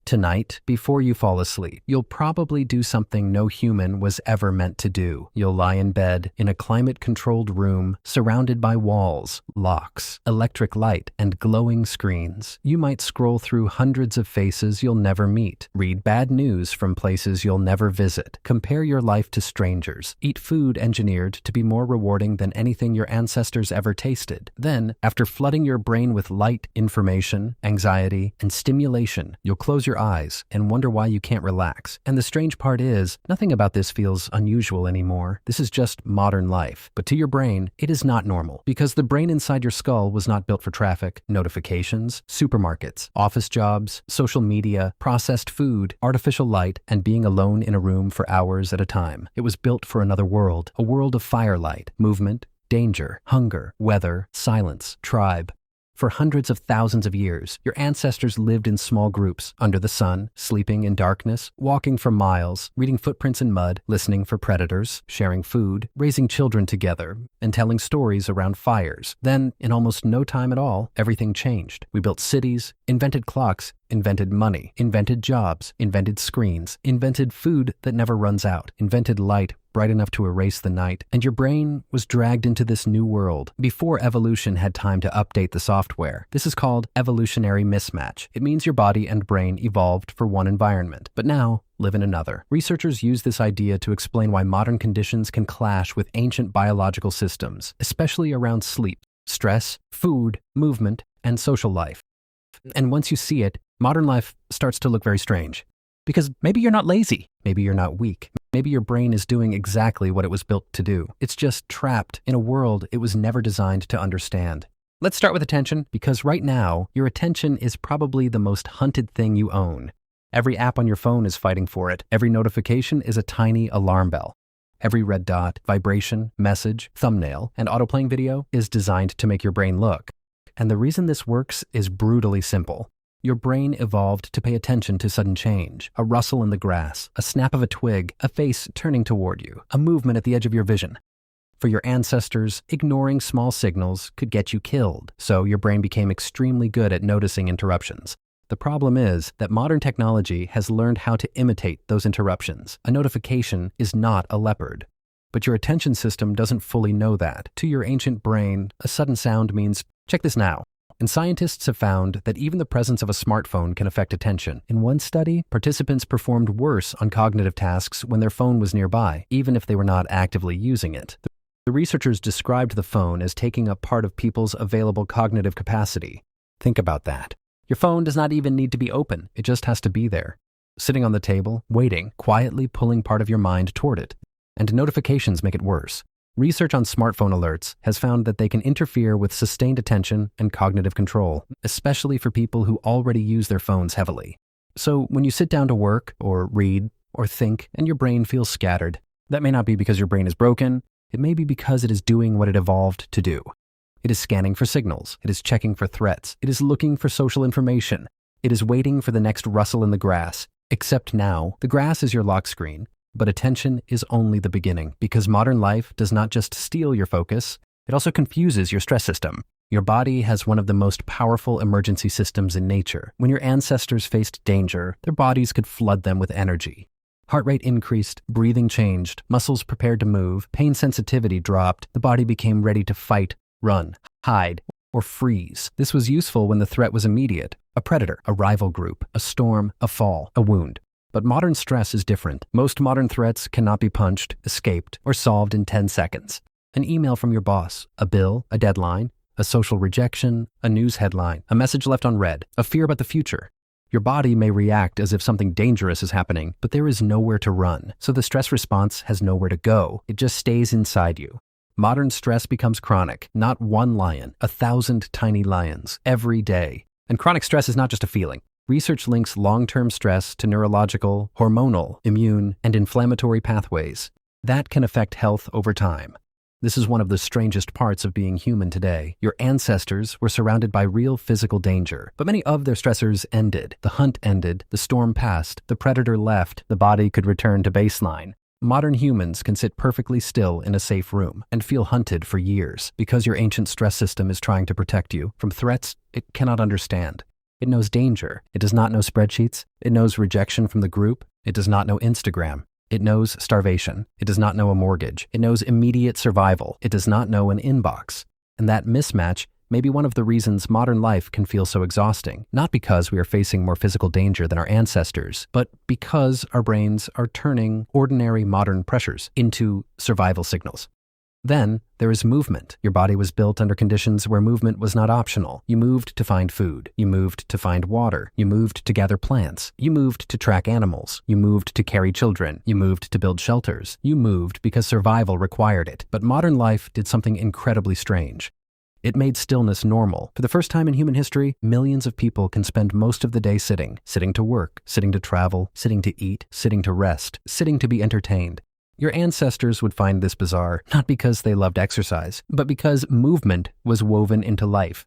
Tonight, before you fall asleep, you'll probably do something no human was ever meant to do. You'll lie in bed in a climate-controlled room surrounded by walls, locks, electric light, and glowing screens. You might scroll through hundreds of faces you'll never meet, read bad news from places you'll never visit, compare your life to strangers, eat food engineered to be more rewarding than anything your ancestors ever tasted. Then, after flooding your brain with light, information, anxiety, and stimulation, you'll close your eyes and wonder why you can't relax. And the strange part is, nothing about this feels unusual anymore. This is just modern life. But to your brain, it is not normal, because the brain inside your skull was not built for traffic, notifications, supermarkets, office jobs, social media, processed food, artificial light, and being alone in a room for hours at a time. It was built for another world, a world of firelight, movement, danger, hunger, weather, silence, tribe. For hundreds of thousands of years, your ancestors lived in small groups, under the sun, sleeping in darkness, walking for miles, reading footprints in mud, listening for predators, sharing food, raising children together, and telling stories around fires. Then, in almost no time at all, everything changed. We built cities, invented clocks, invented money, invented jobs, invented screens, invented food that never runs out, invented light bright enough to erase the night, and your brain was dragged into this new world before evolution had time to update the software. This is called evolutionary mismatch. It means your body and brain evolved for one environment, but now live in another. Researchers use this idea to explain why modern conditions can clash with ancient biological systems, especially around sleep, stress, food, movement, and social life. And once you see it, modern life starts to look very strange. Because maybe you're not lazy, maybe you're not weak, maybe your brain is doing exactly what it was built to do. It's just trapped in a world it was never designed to understand. Let's start with attention, because right now, your attention is probably the most hunted thing you own. Every app on your phone is fighting for it. Every notification is a tiny alarm bell. Every red dot, vibration, message, thumbnail, and autoplaying video is designed to make your brain look. And the reason this works is brutally simple. Your brain evolved to pay attention to sudden change, a rustle in the grass, a snap of a twig, a face turning toward you, a movement at the edge of your vision. For your ancestors, ignoring small signals could get you killed, so your brain became extremely good at noticing interruptions. The problem is that modern technology has learned how to imitate those interruptions. A notification is not a leopard. But your attention system doesn't fully know that. To your ancient brain, a sudden sound means, check this now. And scientists have found that even the presence of a smartphone can affect attention. In one study, participants performed worse on cognitive tasks when their phone was nearby, even if they were not actively using it. The researchers described the phone as taking up part of people's available cognitive capacity. Think about that. Your phone does not even need to be open. It just has to be there, sitting on the table, waiting, quietly pulling part of your mind toward it. And notifications make it worse. Research on smartphone alerts has found that they can interfere with sustained attention and cognitive control, especially for people who already use their phones heavily. So when you sit down to work, or read, or think, and your brain feels scattered, that may not be because your brain is broken. It may be because it is doing what it evolved to do. It is scanning for signals. It is checking for threats. It is looking for social information. It is waiting for the next rustle in the grass. Except now, the grass is your lock screen. But attention is only the beginning, because modern life does not just steal your focus, it also confuses your stress system. Your body has one of the most powerful emergency systems in nature. When your ancestors faced danger, their bodies could flood them with energy. Heart rate increased, breathing changed, muscles prepared to move, pain sensitivity dropped, the body became ready to fight, run, hide, or freeze. This was useful when the threat was immediate: a predator, a rival group, a storm, a fall, a wound. But modern stress is different. Most modern threats cannot be punched, escaped, or solved in 10 seconds. An email from your boss, a bill, a deadline, a social rejection, a news headline, a message left unread, a fear about the future. Your body may react as if something dangerous is happening, but there is nowhere to run. So the stress response has nowhere to go. It just stays inside you. Modern stress becomes chronic. Not one lion, 1,000 tiny lions, every day. And chronic stress is not just a feeling. Research links long-term stress to neurological, hormonal, immune, and inflammatory pathways. That can affect health over time. This is one of the strangest parts of being human today. Your ancestors were surrounded by real physical danger, but many of their stressors ended. The hunt ended, the storm passed, the predator left, the body could return to baseline. Modern humans can sit perfectly still in a safe room and feel hunted for years because your ancient stress system is trying to protect you from threats it cannot understand. It knows danger. It does not know spreadsheets. It knows rejection from the group. It does not know Instagram. It knows starvation. It does not know a mortgage. It knows immediate survival. It does not know an inbox. And that mismatch may be one of the reasons modern life can feel so exhausting, not because we are facing more physical danger than our ancestors, but because our brains are turning ordinary modern pressures into survival signals. Then there is movement. Your body was built under conditions where movement was not optional. You moved to find food. You moved to find water. You moved to gather plants. You moved to track animals. You moved to carry children. You moved to build shelters. You moved because survival required it. But modern life did something incredibly strange. It made stillness normal. For the first time in human history, millions of people can spend most of the day sitting to work, sitting to travel, sitting to eat, sitting to rest, sitting to be entertained. Your ancestors would find this bizarre, not because they loved exercise, but because movement was woven into life.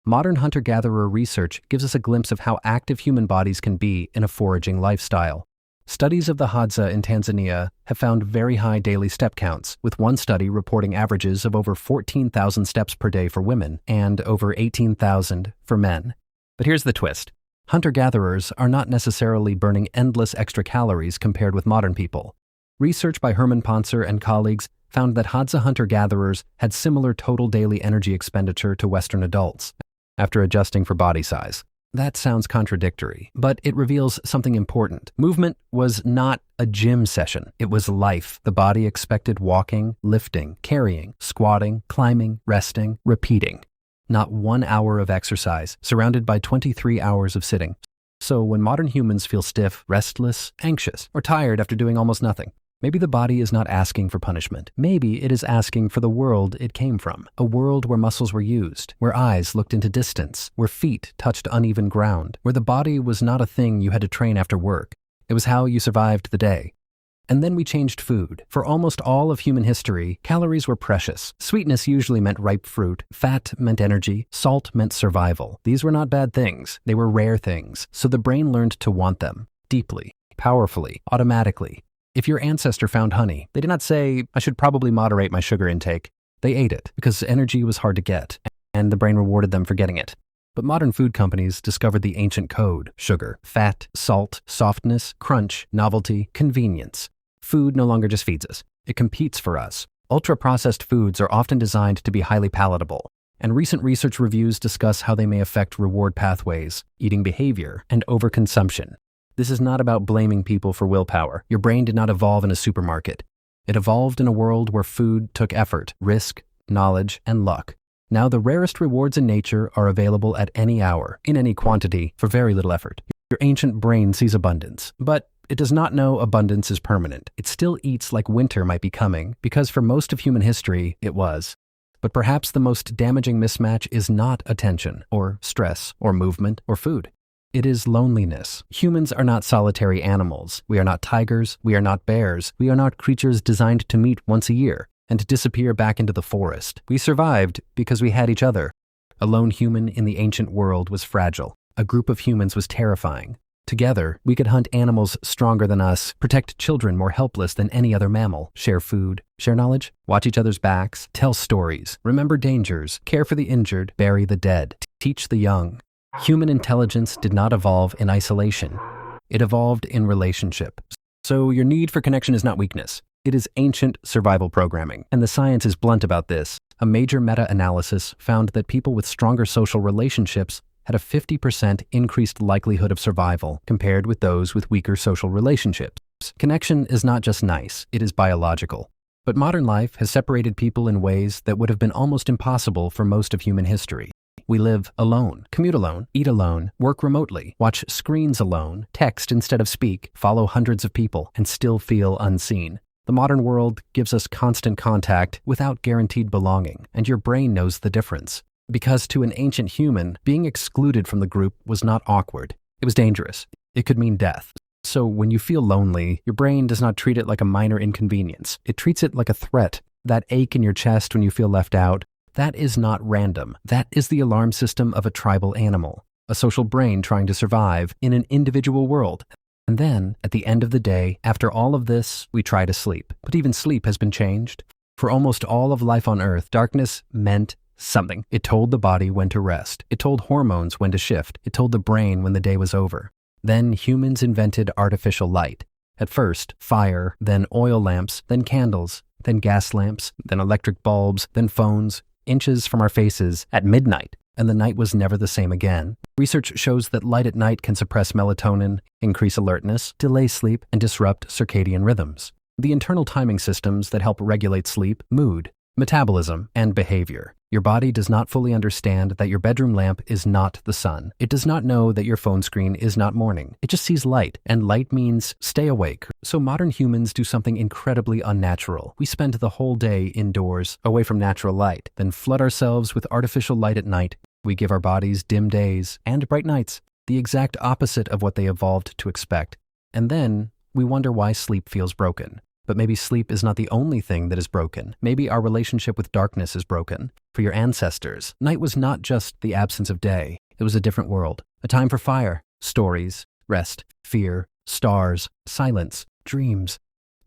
Modern hunter-gatherer research gives us a glimpse of how active human bodies can be in a foraging lifestyle. Studies of the Hadza in Tanzania have found very high daily step counts, with one study reporting averages of over 14,000 steps per day for women and over 18,000 for men. But here's the twist. Hunter-gatherers are not necessarily burning endless extra calories compared with modern people. Research by Herman Poncer and colleagues found that Hadza hunter-gatherers had similar total daily energy expenditure to Western adults, after adjusting for body size. That sounds contradictory, but it reveals something important. Movement was not a gym session. It was life. The body expected walking, lifting, carrying, squatting, climbing, resting, repeating. Not 1 hour of exercise, surrounded by 23 hours of sitting. So when modern humans feel stiff, restless, anxious, or tired after doing almost nothing, maybe the body is not asking for punishment. Maybe it is asking for the world it came from. A world where muscles were used, where eyes looked into distance, where feet touched uneven ground, where the body was not a thing you had to train after work. It was how you survived the day. And then we changed food. For almost all of human history, calories were precious. Sweetness usually meant ripe fruit. Fat meant energy. Salt meant survival. These were not bad things. They were rare things. So the brain learned to want them. Deeply, powerfully, automatically. If your ancestor found honey, they did not say, I should probably moderate my sugar intake. They ate it because energy was hard to get, and the brain rewarded them for getting it. But modern food companies discovered the ancient code: sugar, fat, salt, softness, crunch, novelty, convenience. Food no longer just feeds us. It competes for us. Ultra-processed foods are often designed to be highly palatable, and recent research reviews discuss how they may affect reward pathways, eating behavior, and overconsumption. This is not about blaming people for willpower. Your brain did not evolve in a supermarket. It evolved in a world where food took effort, risk, knowledge, and luck. Now the rarest rewards in nature are available at any hour, in any quantity, for very little effort. Your ancient brain sees abundance, but it does not know abundance is permanent. It still eats like winter might be coming, because for most of human history, it was. But perhaps the most damaging mismatch is not attention, or stress, or movement, or food. It is loneliness. Humans are not solitary animals. We are not tigers. We are not bears. We are not creatures designed to meet once a year and disappear back into the forest. We survived because we had each other. A lone human in the ancient world was fragile. A group of humans was terrifying. Together, we could hunt animals stronger than us, protect children more helpless than any other mammal, share food, share knowledge, watch each other's backs, tell stories, remember dangers, care for the injured, bury the dead, teach the young. Human intelligence did not evolve in isolation. It evolved in relationship. So your need for connection is not weakness. It is ancient survival programming, and the science is blunt about this. A major meta-analysis found that people with stronger social relationships had a 50% increased likelihood of survival compared with those with weaker social relationships. Connection is not just nice, it is biological. But modern life has separated people in ways that would have been almost impossible for most of human history. We live alone, commute alone, eat alone, work remotely, watch screens alone, text instead of speak, follow hundreds of people, and still feel unseen. The modern world gives us constant contact without guaranteed belonging, and your brain knows the difference. Because to an ancient human, being excluded from the group was not awkward. It was dangerous. It could mean death. So when you feel lonely, your brain does not treat it like a minor inconvenience. It treats it like a threat. That ache in your chest when you feel left out, that is not random. That is the alarm system of a tribal animal, a social brain trying to survive in an individual world. And then, at the end of the day, after all of this, we try to sleep. But even sleep has been changed. For almost all of life on Earth, darkness meant something. It told the body when to rest. It told hormones when to shift. It told the brain when the day was over. Then humans invented artificial light. At first, fire, then oil lamps, then candles, then gas lamps, then electric bulbs, then phones, inches from our faces, at midnight, and the night was never the same again. Research shows that light at night can suppress melatonin, increase alertness, delay sleep, and disrupt circadian rhythms. The internal timing systems that help regulate sleep, mood, metabolism, and behavior. Your body does not fully understand that your bedroom lamp is not the sun. It does not know that your phone screen is not morning. It just sees light, and light means stay awake. So modern humans do something incredibly unnatural. We spend the whole day indoors, away from natural light, then flood ourselves with artificial light at night. We give our bodies dim days and bright nights, the exact opposite of what they evolved to expect. And then we wonder why sleep feels broken. But maybe sleep is not the only thing that is broken. Maybe our relationship with darkness is broken. For your ancestors, night was not just the absence of day. It was a different world, a time for fire, stories, rest, fear, stars, silence, dreams.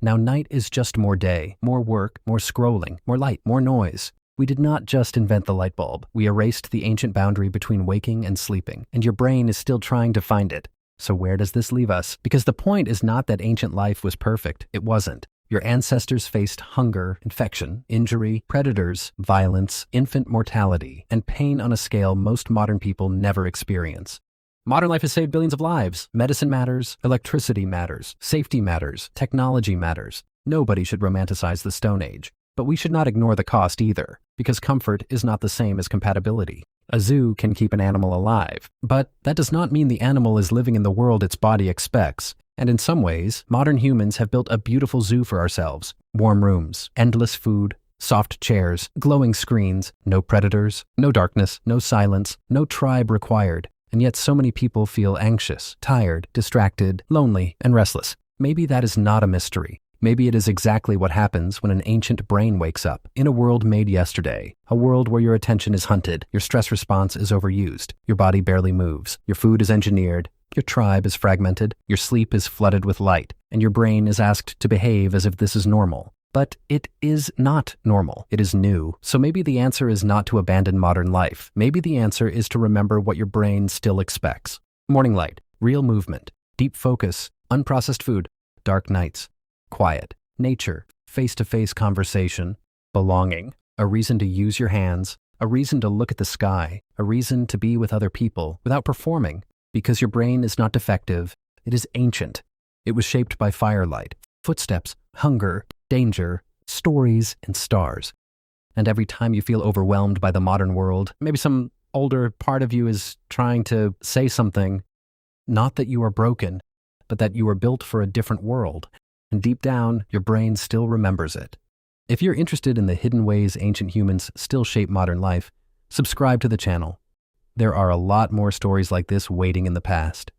Now night is just more day, more work, more scrolling, more light, more noise. We did not just invent the light bulb. We erased the ancient boundary between waking and sleeping, and your brain is still trying to find it. So where does this leave us? Because the point is not that ancient life was perfect. It wasn't. Your ancestors faced hunger, infection, injury, predators, violence, infant mortality, and pain on a scale most modern people never experience. Modern life has saved billions of lives. Medicine matters, electricity matters, safety matters, technology matters. Nobody should romanticize the Stone Age. But we should not ignore the cost either, because comfort is not the same as compatibility. A zoo can keep an animal alive, but that does not mean the animal is living in the world its body expects. And in some ways, modern humans have built a beautiful zoo for ourselves. Warm rooms, endless food, soft chairs, glowing screens, no predators, no darkness, no silence, no tribe required. And yet so many people feel anxious, tired, distracted, lonely, and restless. Maybe that is not a mystery. Maybe it is exactly what happens when an ancient brain wakes up in a world made yesterday, a world where your attention is hunted, your stress response is overused, your body barely moves, your food is engineered, your tribe is fragmented, your sleep is flooded with light, and your brain is asked to behave as if this is normal. But it is not normal. It is new. So maybe the answer is not to abandon modern life. Maybe the answer is to remember what your brain still expects. Morning light, real movement, deep focus, unprocessed food, dark nights. Quiet, nature, face-to-face conversation, belonging, a reason to use your hands, a reason to look at the sky, a reason to be with other people without performing, because your brain is not defective, it is ancient. It was shaped by firelight, footsteps, hunger, danger, stories, and stars. And every time you feel overwhelmed by the modern world, maybe some older part of you is trying to say something, not that you are broken, but that you are built for a different world. And deep down, your brain still remembers it. If you're interested in the hidden ways ancient humans still shape modern life, subscribe to the channel. There are a lot more stories like this waiting in the past.